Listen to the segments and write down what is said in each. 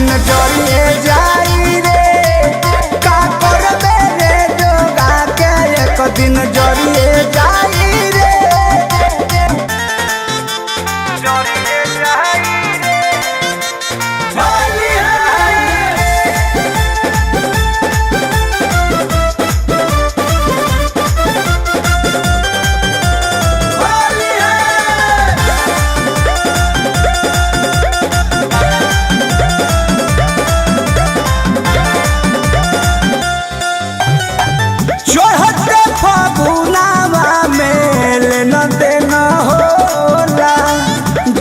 दिन जरिए जाई रे का करबे रे जोगा के एक दिन जरिए जाई रे जरिए जाई रे होली चढ़ते फगुनावा में लेना देना होला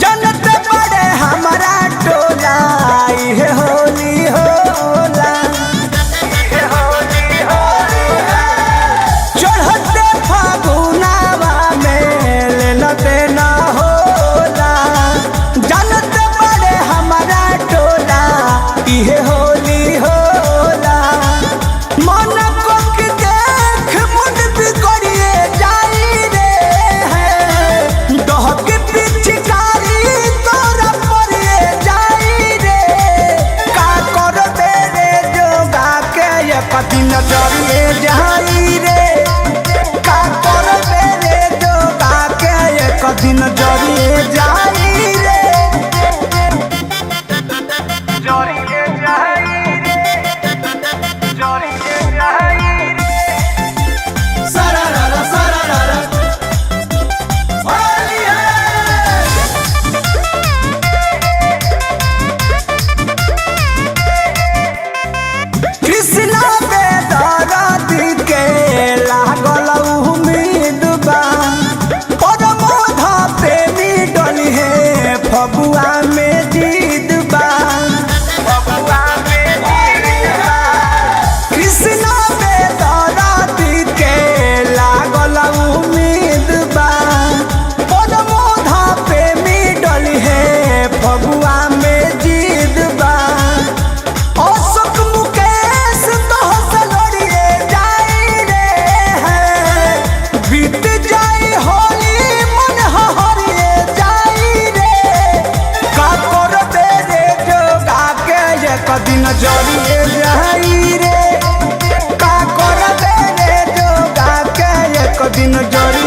जनत बड़े हमारा टोला इहे होली होला इहे होली होला चढ़ते फगुनावा में लेना देना होला जनत बड़े हमारा टोला इहे होली होला मन को के देख मुंड बिगड़िए जाई रे दहक पिचकारी तोरा पड़िए जाई रे का करबे रे जोगा के एक दिन जरिए जाई रे का करबे रे जोगा के एक दिन जरिए जाई रे जरिए जाई रे जरिए जाई रे Sararara, sararara. होली कृष्णा बेदरदी के लागल उम्मीद बा परमोध प्रेमी डली है फगुआ में जीत बा फगुआ में जीत बा कृष्णा बेदरदी के लागल उम्मीद बा परमोध प्रेमी डली है फगुआ में जीत बा अशोक मुकेश तोहसे लड़िए जाई रे बीत जाई होली मन हरिए जाई रे का करबे रे जोगा के एक दिन जरिए जाई रे का करबे रे जोगा के एक दिन जरिए